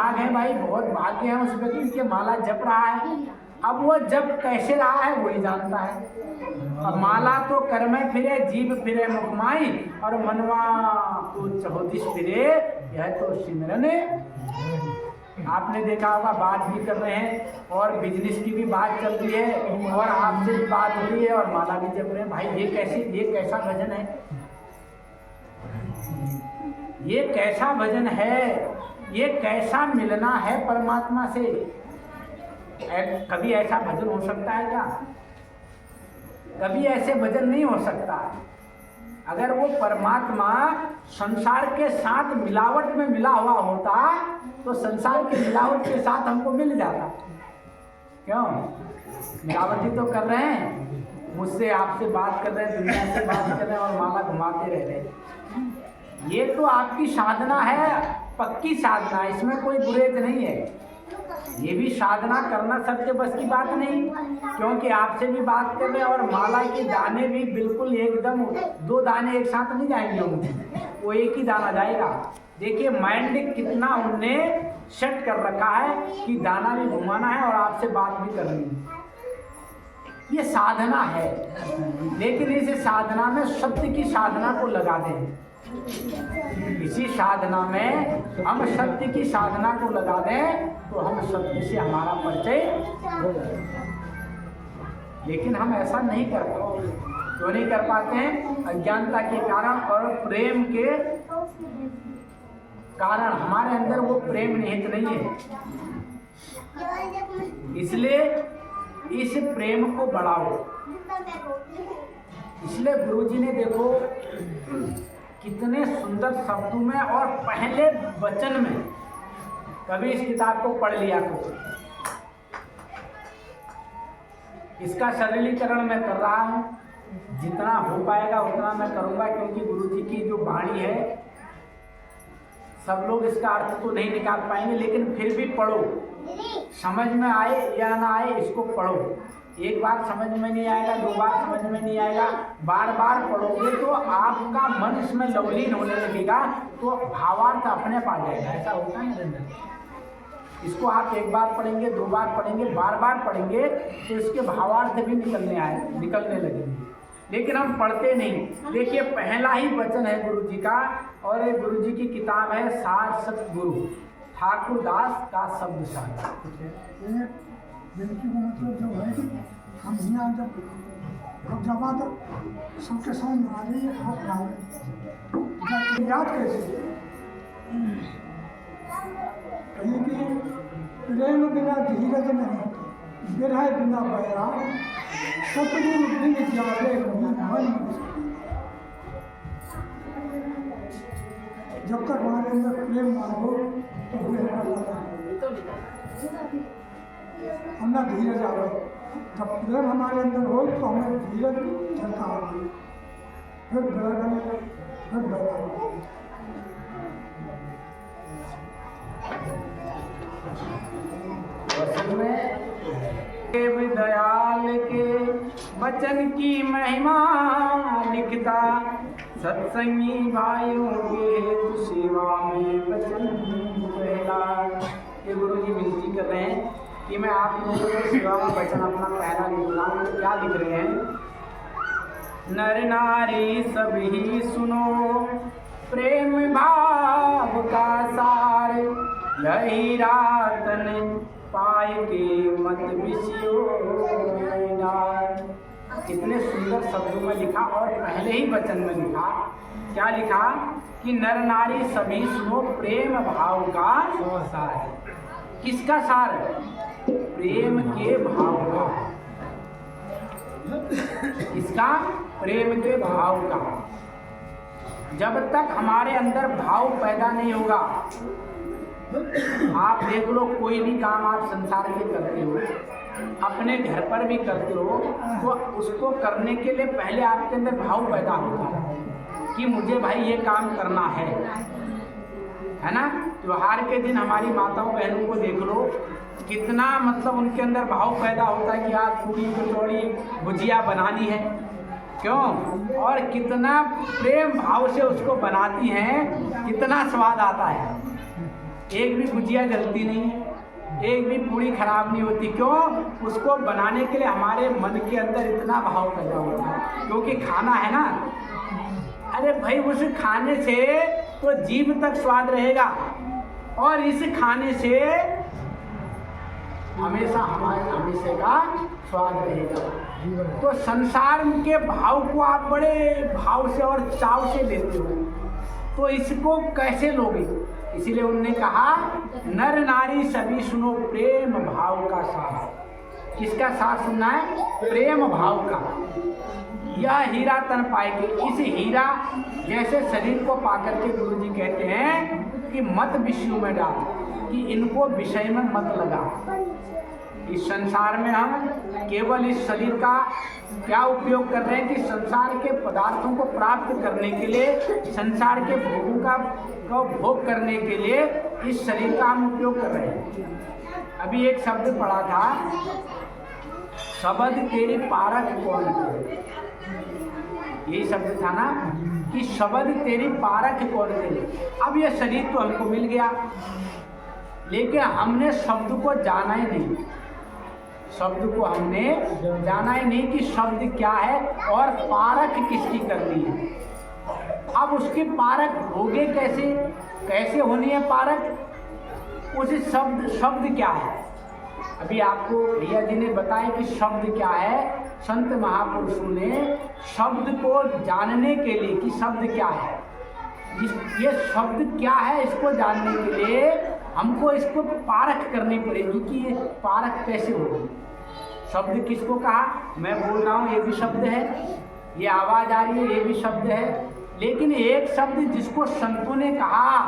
भाग है भाई, बहुत भाग्य है उस व्यक्ति के माला जप रहा है। अब वो जब कैसे रहा है वही जानता है। अब माला तो कर में फिरे, जीभ फिरे मुखमाई, और मनवा तो चौदिश फिरे, यह तो सिमरन है। आपने देखा होगा, बात भी कर रहे हैं और बिजनेस की भी बात चल रही है और आपसे भी बात हो रही है और माला भी जप रहे हैं। भाई ये कैसा भजन है, ये कैसा भजन है, ये कैसा मिलना है परमात्मा से। कभी ऐसा भजन हो सकता है क्या? कभी ऐसे भजन नहीं हो सकता। अगर वो परमात्मा संसार के साथ मिलावट में मिला हुआ होता तो संसार के मिलावट के साथ हमको मिल जाता। क्यों? मिलावटी तो कर रहे हैं, मुझसे आपसे बात कर रहे हैं, दुनिया से बात कर रहे हैं और माला घुमाते रह रहे हैं। ये तो आपकी साधना है, पक्की साधना, इसमें कोई गुरेज नहीं है। ये भी साधना करना सबके बस की बात नहीं, क्योंकि आपसे भी बात कर रहे हैं और माला के दाने भी बिल्कुल एकदम 2 दाने एक साथ नहीं जाएंगे उनके, वो एक ही दाना जाएगा। देखिए माइंड कितना उनने सेट कर रखा है कि दाना भी घुमाना है और आपसे बात भी करनी है। ये साधना है, लेकिन इस साधना में सत्य की साधना को लगा दें। इसी साधना में हम सत्य की साधना को लगा दें तो हम सत्य से हमारा परिचय हो जाए। लेकिन हम ऐसा नहीं करते। क्यों नहीं कर पाते हैं? अज्ञानता के कारण और प्रेम के कारण। हमारे अंदर वो प्रेम निहित नहीं है, इसलिए इस प्रेम को बढ़ाओ। इसलिए गुरुजी ने देखो कितने सुंदर शब्दों में और पहले वचन में, कभी इस किताब को पढ़ लिया तो इसका सरलीकरण मैं कर रहा हूँ, जितना हो पाएगा उतना मैं करूँगा, क्योंकि गुरुजी की जो वाणी है सब लोग इसका अर्थ तो नहीं निकाल पाएंगे, लेकिन फिर भी पढ़ो, समझ में आए या ना आए इसको पढ़ो। एक बार समझ में नहीं आएगा, 2 बार समझ में नहीं आएगा, बार बार पढ़ोगे तो आपका मन इसमें लवलीन होने लगेगा, तो भावार्थ अपने आ जाएगा। ऐसा होता है ना। इसको आप 1 बार पढ़ेंगे, 2 बार पढ़ेंगे, बार बार पढ़ेंगे तो इसके भावार्थ भी निकलने लगेंगे। लेकिन हम पढ़ते नहीं। देखिए पहला ही वचन है गुरुजी का, और ये गुरुजी की किताब है सार सतगुरु ठाकुर दास का शब्द सार। जिनकी को मतलब जो है हम यहाँ जब जब सबके सामने आ रही है याद कैसे कहीं कि प्रेम बिना धीरज नहीं, विरह बिना बैराग, सतगुरु बिन जागे मन। जब तक हमारे अंदर प्रेम ना हो तो हम ना धीरज आ गए। जब प्रेम हमारे अंदर हो तो हमें धीरज चलता आगे, फिर देव दयाल के वचन की महिमा लिखता, सत्संगी भाइयों के सेवा में वचन पहला। ये गुरुजी विनती कर रहे हैं कि मैं आप लोगों को सेवा में वचन अपना पहला लिख रहा हूँ। क्या लिख रहे हैं? नर नारी सभी सुनो प्रेम भाव का सार, यही रातन पाए के मत विषयो। कितने सुंदर शब्दों में लिखा और पहले ही वचन में लिखा। क्या लिखा? कि नर नारी सभी सुनो प्रेम भाव का सार। किसका सार? प्रेम के भाव का। किसका? प्रेम के भाव का। जब तक हमारे अंदर भाव पैदा नहीं होगा, आप देख लो कोई भी काम आप संसार में करते हो, अपने घर पर भी करते हो, तो उसको करने के लिए पहले आपके अंदर भाव पैदा होता है कि मुझे भाई ये काम करना है ना। त्योहार के दिन हमारी माताओं बहनों को देख लो, कितना मतलब उनके अंदर भाव पैदा होता है कि आज पूरी कचौड़ी भुजिया बनानी है। क्यों? और कितना प्रेम भाव से उसको बनाती हैं, कितना स्वाद आता है। एक भी गुजिया जलती नहीं है, एक भी पूरी खराब नहीं होती। क्यों? उसको बनाने के लिए हमारे मन के अंदर इतना भाव पैदा होता है, क्योंकि खाना है ना। अरे भाई, उस खाने से तो जीभ तक स्वाद रहेगा और इस खाने से हमेशा हमारे हमेशा का स्वाद रहेगा। तो संसार के भाव को आप बड़े भाव से और चाव से लेते हो, तो इसको कैसे लोगे? इसीलिए उन्होंने कहा नर नारी सभी सुनो प्रेम भाव का सार। किसका सार सुनना है? प्रेम भाव का। यह हीरा तन पाएंगे। इस हीरा जैसे शरीर को पाकर के गुरु जी कहते हैं कि मत विषय में डाल, कि इनको विषय में मत लगा। इस संसार में हम केवल इस शरीर का क्या उपयोग कर रहे हैं कि संसार के पदार्थों को प्राप्त करने के लिए, संसार के भोगों का भोग करने के लिए इस शरीर का हम उपयोग कर रहे हैं। अभी एक शब्द पढ़ा था, शब्द तेरी पारख कौन करे। यही शब्द था ना कि शब्द तेरी पारख कौन करे। अब यह शरीर तो हमको मिल गया, लेकिन हमने शब्द को जाना ही नहीं। शब्द को हमने जाना ही नहीं कि शब्द क्या है और पारख किसकी करनी है। अब उसकी पारख होगे कैसे? कैसे होनी है पारख? उस शब्द क्या है? अभी आपको भैया जी ने बताया कि शब्द क्या है। संत महापुरुषों ने शब्द को जानने के लिए कि शब्द क्या है, ये शब्द क्या है, इसको जानने के लिए हमको इसको पारख करनी पड़ेगी कि ये पारख कैसे होगी। शब्द किसको कहा? मैं बोल रहा हूँ, ये भी शब्द है। ये आवाज़ आ रही है, ये भी शब्द है। लेकिन एक शब्द जिसको संतों ने कहा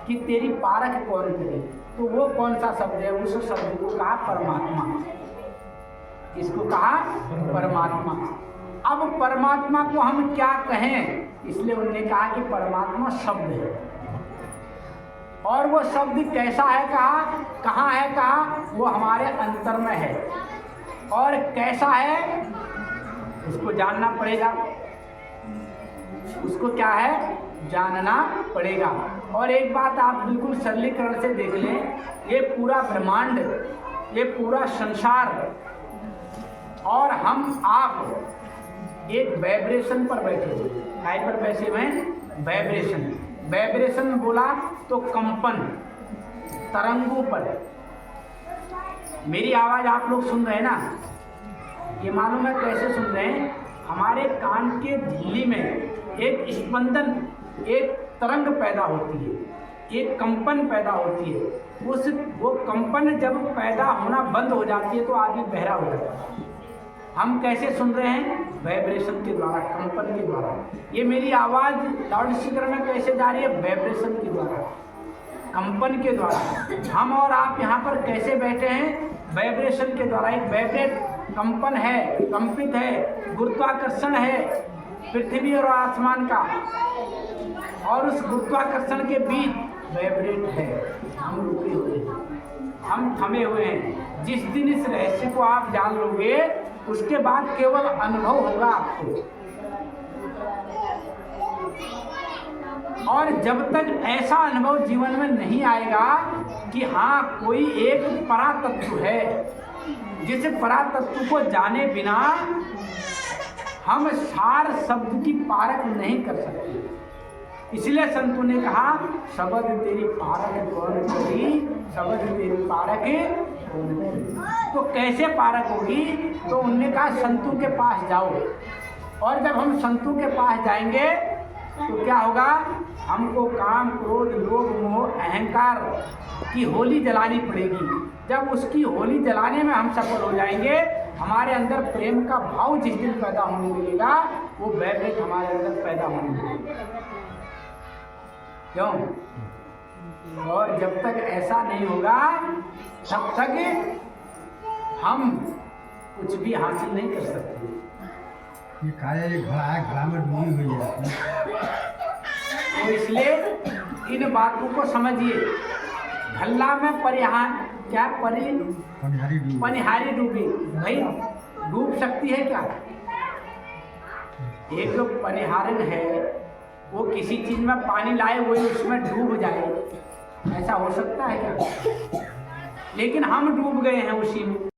कि तेरी पारख कौन करे, तो वो कौन सा शब्द है? उस शब्द को कहा परमात्मा। इसको कहा परमात्मा। अब परमात्मा को हम क्या कहें? इसलिए उन्होंने कहा कि परमात्मा शब्द है। और वो शब्द कैसा है कहा, कहाँ है कहा? वो हमारे अंतर में है। और कैसा है उसको जानना पड़ेगा। उसको क्या है? जानना पड़ेगा। और एक बात आप बिल्कुल सरलीकरण से देख लें, ये पूरा ब्रह्मांड, ये पूरा संसार और हम आप एक वाइब्रेशन पर बैठे हुए। काय पर बैठे हुए? वाइब्रेशन। वाइब्रेशन बोला तो कंपन, तरंगों पर। मेरी आवाज़ आप लोग सुन रहे हैं ना? ये मालूम है कैसे सुन रहे हैं? हमारे कान के झिल्ली में एक स्पंदन, एक तरंग पैदा होती है, एक कंपन पैदा होती है। वो कंपन जब पैदा होना बंद हो जाती है तो आदमी बहरा हो जाता है। हम कैसे सुन रहे हैं? वाइब्रेशन के द्वारा, कंपन के द्वारा। ये मेरी आवाज़ लाउड स्पीकर में कैसे जा रही है? वाइब्रेशन के द्वारा, कंपन के द्वारा। हम और आप यहाँ पर कैसे बैठे हैं? वाइब्रेशन के द्वारा। एक वाइब्रेट कंपन है, कंपित है, गुरुत्वाकर्षण है पृथ्वी और आसमान का, और उस गुरुत्वाकर्षण के बीच वाइब्रेट है। हम रुके हुए हैं, हम थमे हुए हैं। जिस दिन इस रहस्य को आप जान लोगे, उसके बाद केवल अनुभव होगा आपको। और जब तक ऐसा अनुभव जीवन में नहीं आएगा कि हाँ कोई एक परा तत्व है, जिस परा तत्व को जाने बिना हम सार शब्द की पारख नहीं कर सकते। इसलिए संतों ने कहा शब्द तेरी पारख कौन करी, शब्द तेरी पारख कौन करी। तो कैसे पारख होगी? तो उन्होंने कहा संतों के पास जाओ। और जब हम संतों के पास जाएंगे तो क्या होगा? हमको काम, क्रोध, लोभ, मोह, अहंकार की होली जलानी पड़ेगी। जब उसकी होली जलाने में हम सफल हो जाएंगे, हमारे अंदर प्रेम का भाव जिस दिन पैदा होने लगेगा, वो वाइब्रेट हमारे अंदर पैदा होने लगेगा। क्यों? और जब तक ऐसा नहीं होगा तब तक हम कुछ भी हासिल नहीं कर सकते। ये काया एक घड़ा है, घड़ा में डूबी हुई है। तो इसलिए इन बातों को समझिए। भल्ला में पनिहारी डूबी। भाई डूब सकती है क्या? एक जो पनिहारन है वो किसी चीज में पानी लाए हुए उसमें डूब जाए ऐसा हो सकता है क्या? लेकिन हम डूब गए हैं उसी में।